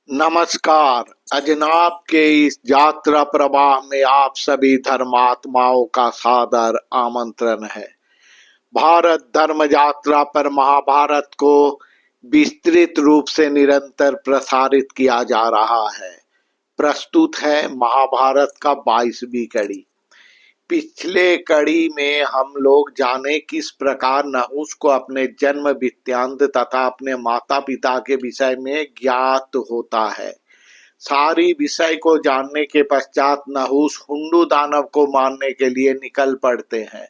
नमस्कार। अजनाब के इस यात्रा प्रवाह में आप सभी धर्मात्माओं का सादर आमंत्रण है। भारत धर्म यात्रा पर महाभारत को विस्तृत रूप से निरंतर प्रसारित किया जा रहा है। प्रस्तुत है महाभारत का 22वीं कड़ी। पिछले कड़ी में हम लोग जाने किस प्रकार नहुष को अपने जन्म वृत्तांत तथा अपने माता पिता के विषय में ज्ञात होता है। सारी विषय को जानने के पश्चात नहुष हुंडू दानव को मारने के लिए निकल पड़ते हैं।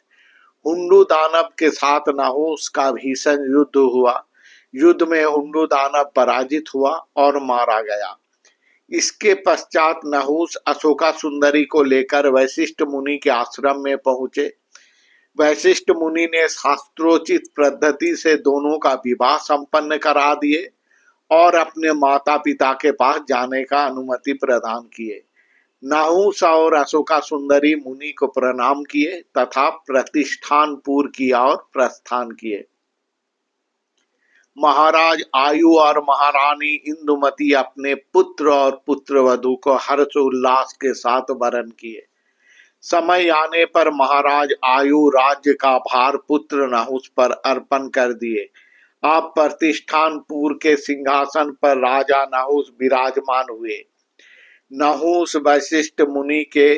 हुंडू दानव के साथ नहुष का भीषण युद्ध हुआ। युद्ध में हुंडू दानव पराजित हुआ और मारा गया। इसके पश्चात नहुष अशोका सुंदरी को लेकर वशिष्ठ मुनि के आश्रम में पहुंचे। वशिष्ठ मुनि ने शास्त्रोचित पद्धति से दोनों का विवाह संपन्न करा दिए और अपने माता पिता के पास जाने का अनुमति प्रदान किए। नहुष और अशोका सुंदरी मुनि को प्रणाम किए तथा प्रतिष्ठानपुर की ओर प्रस्थान किए। महाराज आयु और महारानी इंदुमती अपने पुत्र और पुत्रवधू को हर्षोल्लास के साथ वरण किए। समय आने पर महाराज आयु राज्य का भार पुत्र नहुष पर अर्पण कर दिए। आप प्रतिष्ठानपुर के सिंहासन पर राजा नहुष विराजमान हुए। नहुष वशिष्ठ मुनि के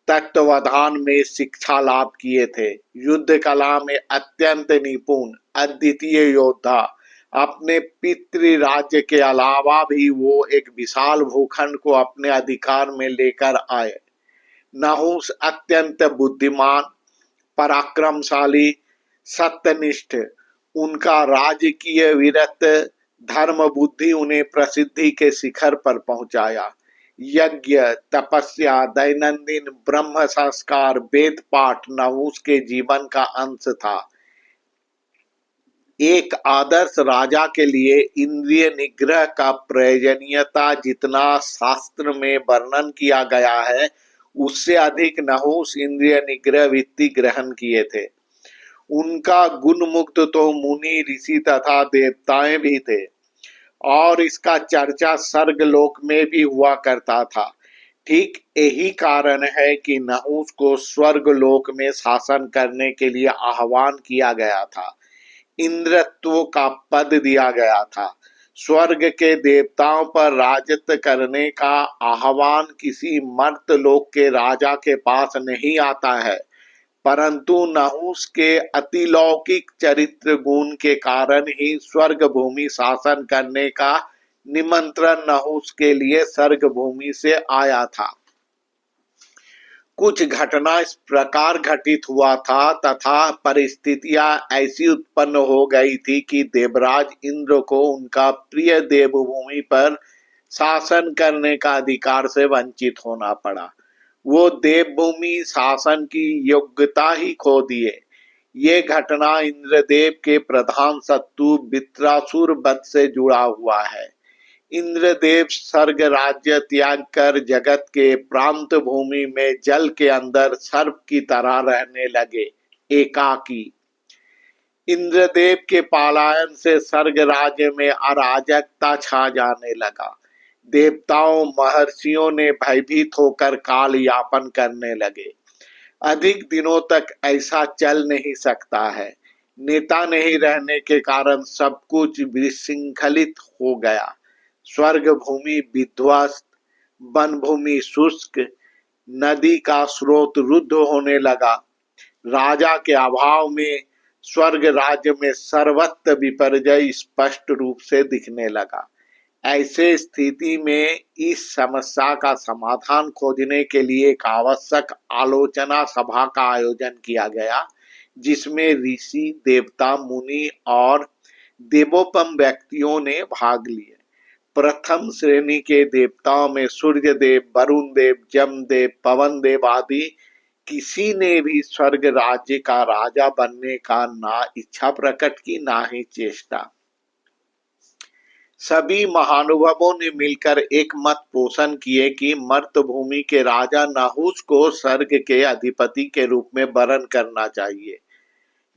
तत्वावधान में शिक्षा लाभ किए थे। युद्ध कला में अत्यंत निपुण अद्वितीय योद्धा। अपने पितृ राज्य के अलावा भी वो एक विशाल भूखंड को अपने अधिकार में लेकर आए। नहुष अत्यंत बुद्धिमान, पराक्रमशाली, सत्यनिष्ठ। उनका राजकीय वीरत्व, धर्म बुद्धि उन्हें प्रसिद्धि के शिखर पर पहुंचाया। यज्ञ, तपस्या, दैनंदिन ब्रह्म संस्कार, वेद पाठ नहुष के जीवन का अंश था। एक आदर्श राजा के लिए इंद्रिय निग्रह का प्रयोजनीयता जितना शास्त्र में वर्णन किया गया है, उससे अधिक नहुष इंद्रिय निग्रह वृत्ति ग्रहण किए थे। उनका गुण मुक्त तो मुनि, ऋषि तथा देवताएं भी थे और इसका चर्चा स्वर्गलोक में भी हुआ करता था। ठीक यही कारण है कि नहुष को स्वर्गलोक में शासन करने के लिए आह्वान किया गया था। इंद्रत्व का पद दिया गया था। स्वर्ग के देवताओं पर राजत्व करने का आह्वान किसी मर्त्यलोक के राजा के पास नहीं आता है, परंतु नहुष के अतिलौकिक चरित्र गुण के कारण ही स्वर्ग भूमि शासन करने का निमंत्रण नहुष के लिए स्वर्ग भूमि से आया था। कुछ घटना इस प्रकार घटित हुआ था तथा परिस्थितियां ऐसी उत्पन्न हो गई थी कि देवराज इंद्र को उनका प्रिय देवभूमि पर शासन करने का अधिकार से वंचित होना पड़ा। वो देवभूमि शासन की योग्यता ही खो दिए। ये घटना इंद्रदेव के प्रधान शत्रु वृत्रासुर वध से जुड़ा हुआ है। इंद्रदेव स्वर्ग राज्य त्याग कर जगत के प्रांत भूमि में जल के अंदर सर्प की तरह रहने लगे, एकाकी। इंद्रदेव के पलायन से स्वर्ग राज्य में अराजकता छा जाने लगा। देवताओं, महर्षियों ने भयभीत होकर काल यापन करने लगे। अधिक दिनों तक ऐसा चल नहीं सकता है। नेता नहीं रहने के कारण सब कुछ विशृंखलित हो गया। स्वर्ग भूमि विध्वस्त, वन भूमि शुष्क, नदी का स्रोत रुद्ध होने लगा। राजा के अभाव में स्वर्ग राज्य में सर्वत्र विपर्जय स्पष्ट रूप से दिखने लगा। ऐसे स्थिति में इस समस्या का समाधान खोजने के लिए एक आवश्यक आलोचना सभा का आयोजन किया गया, जिसमें ऋषि, देवता, मुनि और देवोपम व्यक्तियों ने भाग लिए। प्रथम श्रेणी के देवताओं में सूर्य देव, वरुण देव, जमदेव, पवन देव आदि किसी ने भी स्वर्ग राज्य का राजा बनने का ना इच्छा प्रकट की, ना ही चेष्टा। सभी महानुभावों ने मिलकर एक मत पोषण किए कि मर्त्यभूमि के राजा नहुष को स्वर्ग के अधिपति के रूप में वरण करना चाहिए,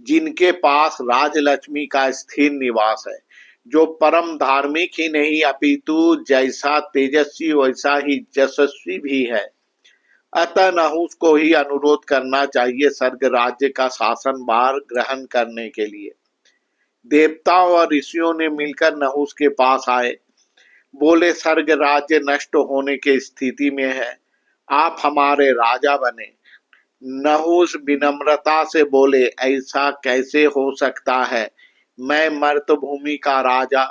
जिनके पास राजलक्ष्मी का स्थिर निवास है। जो परम धार्मिक ही नहीं अपितु जैसा तेजस्वी वैसा ही यशस्वी भी है। अतः नहुष को ही अनुरोध करना चाहिए स्वर्ग राज्य का शासन भार ग्रहण करने के लिए। देवताओं और ऋषियों ने मिलकर नहुष के पास आए। बोले, स्वर्ग राज्य नष्ट होने की स्थिति में है, आप हमारे राजा बने। नहुष विनम्रता से बोले, ऐसा कैसे हो सकता है? मैं मर्तभूमि का राजा,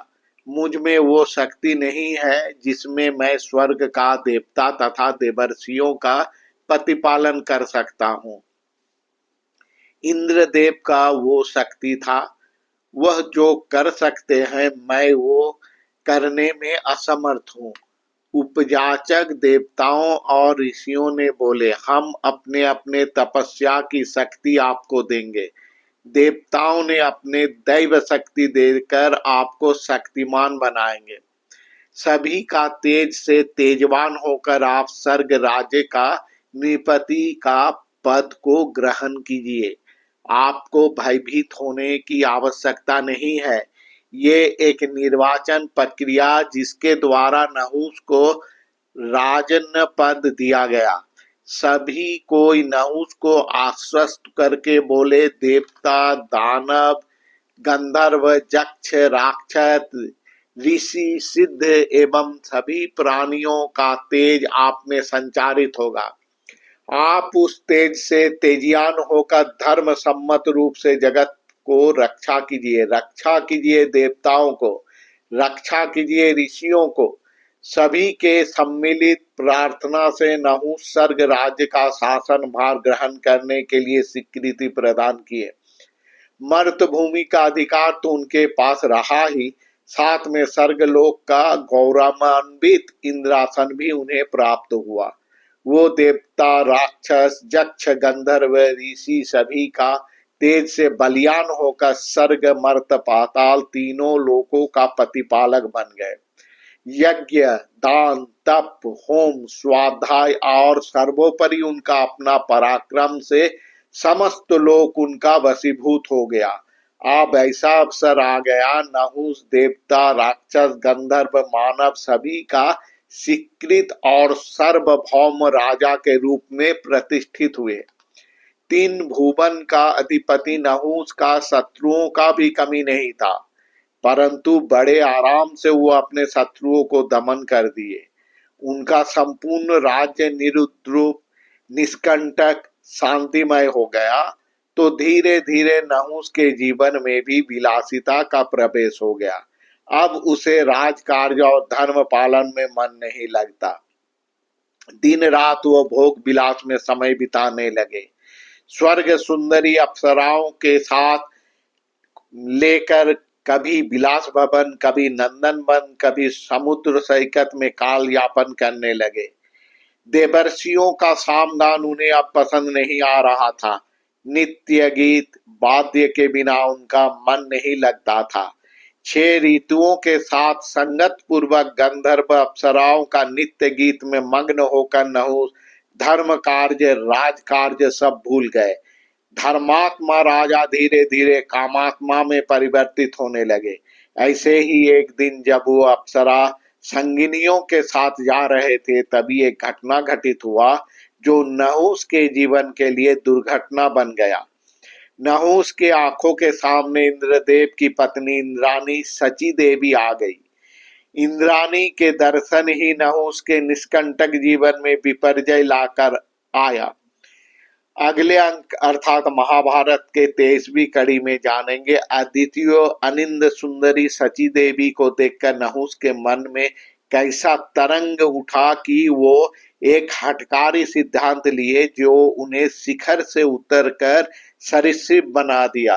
मुझ में वो शक्ति नहीं है जिसमें मैं स्वर्ग का देवता तथा देवर्षियों का प्रतिपालन कर सकता हूँ। इंद्रदेव का वो शक्ति था, वह जो कर सकते हैं मैं वो करने में असमर्थ हूँ। उपजाचक देवताओं और ऋषियों ने बोले, हम अपने अपने तपस्या की शक्ति आपको देंगे। देवताओं ने अपने दैव शक्ति देकर आपको शक्तिमान बनाएंगे। सभी का तेज से तेजवान होकर आप स्वर्ग राज्य का नृपति का पद को ग्रहण कीजिए। आपको भयभीत होने की आवश्यकता नहीं है। ये एक निर्वाचन प्रक्रिया जिसके द्वारा नहुष को राजन पद दिया गया। सभी कोई नहुष को आश्वस्त करके बोले, देवता, दानव, गंधर्व, यक्ष, राक्षस, ऋषि, सिद्ध एवं सभी प्राणियों का तेज आप में संचारित होगा। आप उस तेज से तेजियान होकर धर्म सम्मत रूप से जगत को रक्षा कीजिए देवताओं को, रक्षा कीजिए ऋषियों को। सभी के सम्मिलित प्रार्थना से नहुष स्वर्ग राज्य का शासन भार ग्रहण करने के लिए स्वीकृति प्रदान किए। मर्त भूमि का अधिकार तो उनके पास रहा ही, साथ में स्वर्गलोक का गौरवान्वित इंद्रासन भी उन्हें प्राप्त हुआ। वो देवता, राक्षस, यक्ष, गंधर्व, ऋषि सभी का तेज से बलियान होकर स्वर्ग, मर्त, पाताल तीनों लोकों का प्रतिपालक बन गए। यज्ञ, दान, तप, होम, स्वाध्याय और सर्वोपरि उनका अपना पराक्रम से समस्त लोक उनका वशीभूत हो गया। अब ऐसा अवसर आ गया, नहुष देवता, राक्षस, गंधर्व, मानव सभी का स्वीकृत और सार्वभौम राजा के रूप में प्रतिष्ठित हुए। तीन भुवन का अधिपति नहुष का शत्रुओं का भी कमी नहीं था, परंतु बड़े आराम से वो अपने शत्रुओं को दमन कर दिए। उनका संपूर्ण राज्य निरुद्रुप, निष्कंटक, शांतिमय हो गया। तो धीरे धीरे नहुष के जीवन में भी विलासिता का प्रवेश हो गया। अब उसे राजकार्य और धर्म पालन में मन नहीं लगता। दिन रात वो भोग विलास में समय बिताने लगे। स्वर्ग सुंदरी अप्सराओं के साथ लेकर कभी विलास भवन, कभी नंदन वन, कभी समुद्र सैकत में काल यापन करने लगे। देवर्षियों का सामदान उन्हें अब पसंद नहीं आ रहा था। नित्य गीत वाद्य के बिना उनका मन नहीं लगता था। 6 ऋतुओं के साथ संगत पूर्वक गंधर्व अप्सराओं का नित्य गीत में मग्न होकर नहुष धर्म कार्य, राज कार्य सब भूल गए। धर्मात्मा राजा धीरे धीरे कामात्मा में परिवर्तित होने लगे। ऐसे ही एक दिन जब वो अप्सरा संगिनियों के साथ जा रहे थे, तभी एक घटना घटित हुआ जो नहुष के जीवन के लिए दुर्घटना बन गया। नहुष के आंखों के सामने इंद्रदेव की पत्नी इंद्राणी सची देवी आ गई। इंद्राणी के दर्शन ही नहुष के निष्कंटक जीवन में विपर्जय लाकर आया। अगले अंक अर्थात महाभारत के 23वीं कड़ी में जानेंगे, अद्वितीय अनिंद सुंदरी सची देवी को देखकर नहुष के मन में कैसा तरंग उठा कि वो एक हठकारी सिद्धांत लिए जो उन्हें शिखर से उतरकर सरीसृप बना दिया।